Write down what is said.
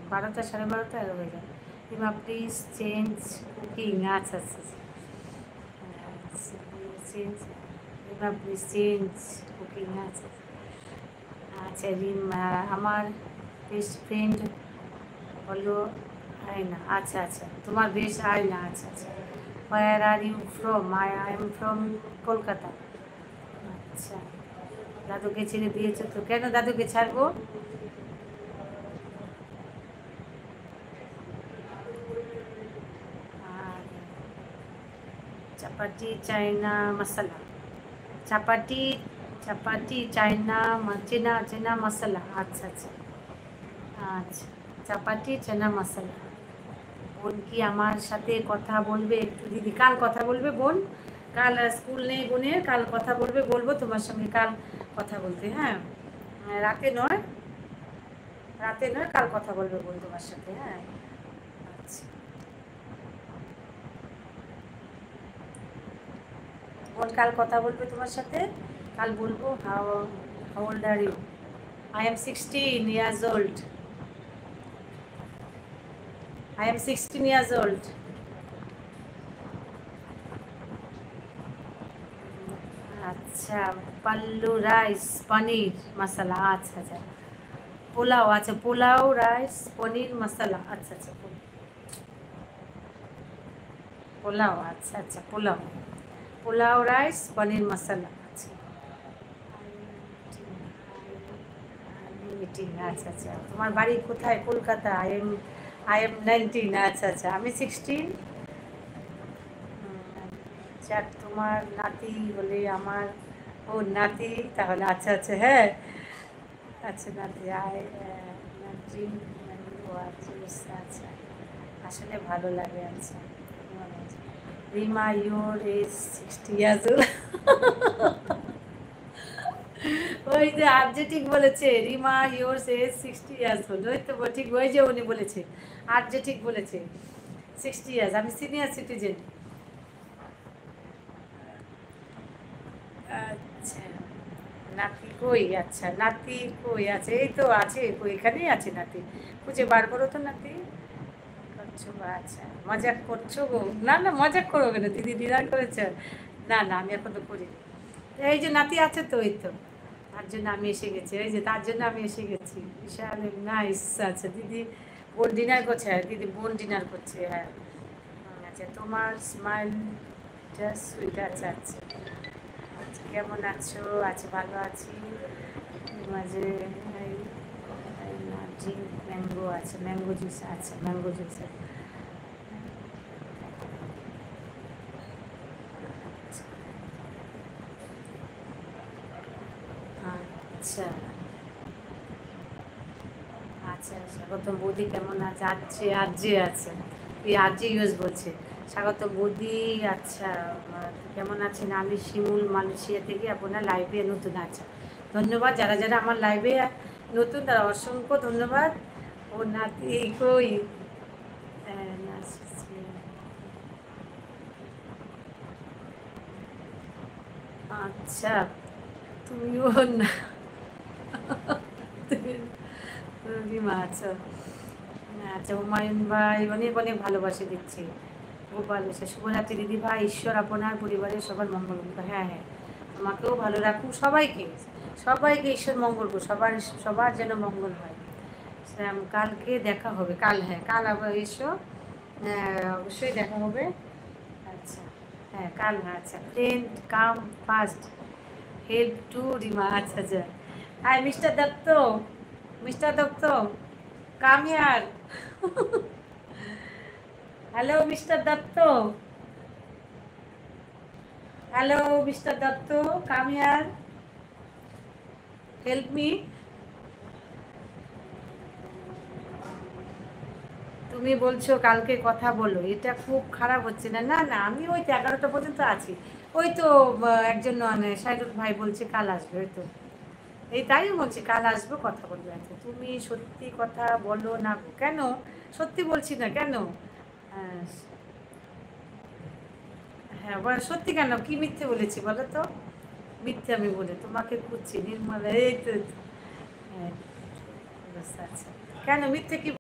12টা 12:30 হয়ে যায়। Rima please change cooking. আচ্ছা আচ্ছা change Rima please change cooking. আচ্ছা আচ্ছা রিমা আমার বেস্ট ফ্রেন্ড হলো আয়না। আচ্ছা আচ্ছা তোমার বেস্ট আয়না। আচ্ছা আচ্ছা where are you from? I am from Kolkata. আচ্ছা দাদুকে ছেড়ে দিয়েছো তো? কেন দাদুকে ছাড়বো? আর চাপাটি চাইনা মশলা। চাপাটি চাপাটি চাইনা চেনা চেনা মশলা। আচ্ছা আচ্ছা আচ্ছা চাপাটি চেনা মশলা। বোন কি আমার সাথে কথা বলবে একটু? দিদি কাল কথা বলবে বোন। কাল স্কুল নেই বোনের, কাল কথা বলবে, বলবো তোমার সঙ্গে কাল কথা বলতে। হ্যাঁ রাতে নয়, রাতে নয়, কাল কথা বলবে বোন তোমার সাথে। হ্যাঁ আচ্ছা বোন কাল কথা বলবে তোমার সাথে, কাল বলবো। How how old are you? I am 16 years old. I am 16 years old. আচ্ছা পাল্লু রাইস পনির মশলা। আচ্ছা আচ্ছা পোলাও। আচ্ছা পোলাও রাইস পনির মশলা। আচ্ছা আচ্ছা পোলাও। আচ্ছা আচ্ছা পোলাও পোলাও রাইস পনির মশলা। আচ্ছা মিটিং। আচ্ছা আচ্ছা তোমার বাড়ি কোথায়? কলকাতা। I am 19। আচ্ছা আচ্ছা আমি 16। যাক তোমার নাতি হলে আমার। ও নাতি তাহলে। আচ্ছা আচ্ছা হ্যাঁ আচ্ছা নাতি আয় নাতি। ও আচ্ছা আচ্ছা আসলে ভালো লাগে। আচ্ছা Rima your age 60 years old. ওই যে আর্জেটিক বলেছে Rima your age 60 years old। ওই তো ঠিক ওই যে উনি বলেছে আর্জেটিক বলেছে 60 years। আমি সিনিয়র সিটিজেন। আচ্ছা নাতি কই? আচ্ছা নাতি কই আছে? এই তো আছে, কই এখানেই আছে নাতি। খুঁজে বার করো তো নাতি। করছো আচ্ছা মজাক করছো গো? না না মজাক করো কেন? দিদি ডিনার করেছে? না না আমি এখনো করিনি। এই যে নাতি আছে তো, এই তো তার জন্য আমি এসে গেছি। এই যে তার জন্য আমি এসে গেছি। বিশাল নাইস। আচ্ছা দিদি বোন ডিনার করছে। হ্যাঁ দিদি বোন ডিনার করছে। হ্যাঁ আচ্ছা তোমার স্মাইল জাস্ট সুইট। আচ্ছা আচ্ছা আচ্ছা কেমন আছো? আচ্ছা ভালো আছি। মাঝে ড্রিঙ্ক ম্যাঙ্গো। আচ্ছা ম্যাঙ্গো জুস। আচ্ছা ম্যাঙ্গো জুস। আচ্ছা আচ্ছা স্বাগতম বৌদি কেমন আছে? আজকে আজকে আছে এই আজকে ইউএস বলছে স্বাগতম বৌদি। আচ্ছা কেমন আছেন? আমি শিমুল মালয়েশিয়া থেকে আপনার লাইভে নতুন। আচ্ছা ধন্যবাদ যারা যারা আমার লাইভে নতুন তারা অসংখ্য ধন্যবাদ। ও নাতি কই? আচ্ছা তুমিও না রিমা। আচ্ছা আচ্ছা হুমায়ুন ভাই অনেক অনেক ভালোবাসে দিচ্ছি। গোপাল এসে শুভরাত্রি দিদি ভাই। ঈশ্বর আপনার পরিবারের সবার মঙ্গল করুক। হ্যাঁ হ্যাঁ আমাকেও ভালো রাখুক, সবাইকে সবাইকে ঈশ্বর মঙ্গল করুক, সবার সবার যেন মঙ্গল হয়। কালকে দেখা হবে। কাল হ্যাঁ কাল আবার এসো। অবশ্যই দেখা হবে। আচ্ছা হ্যাঁ কাল। হ্যাঁ আচ্ছা friend come first help to Rima. আচ্ছা আচ্ছা hi mister Dutta. Mister Dutta come here. Hello mister Dutta. Hello mister Dutta come here help me. তুমি বলছো কালকে কথা বলো, এটা খুব খারাপ হচ্ছে না? না না আমি ওই তো 11টা পর্যন্ত আছি। ওই তো একজন মানে সাইদুল ভাই বলছে কাল আসবে। ওই তো এই তাই বলছি কাল আসবো কথা বলবো। আচ্ছা তুমি সত্যি কথা বলো না কেন? সত্যি বলছি না কেন? হ্যাঁ হ্যাঁ সত্যি কেন? কি মিথ্যে বলেছি বলো তো? মিথ্যে আমি বলে তোমাকে খুঁজছি নির্মলা। এই তো হ্যাঁ আচ্ছা কেন মিথ্যে কি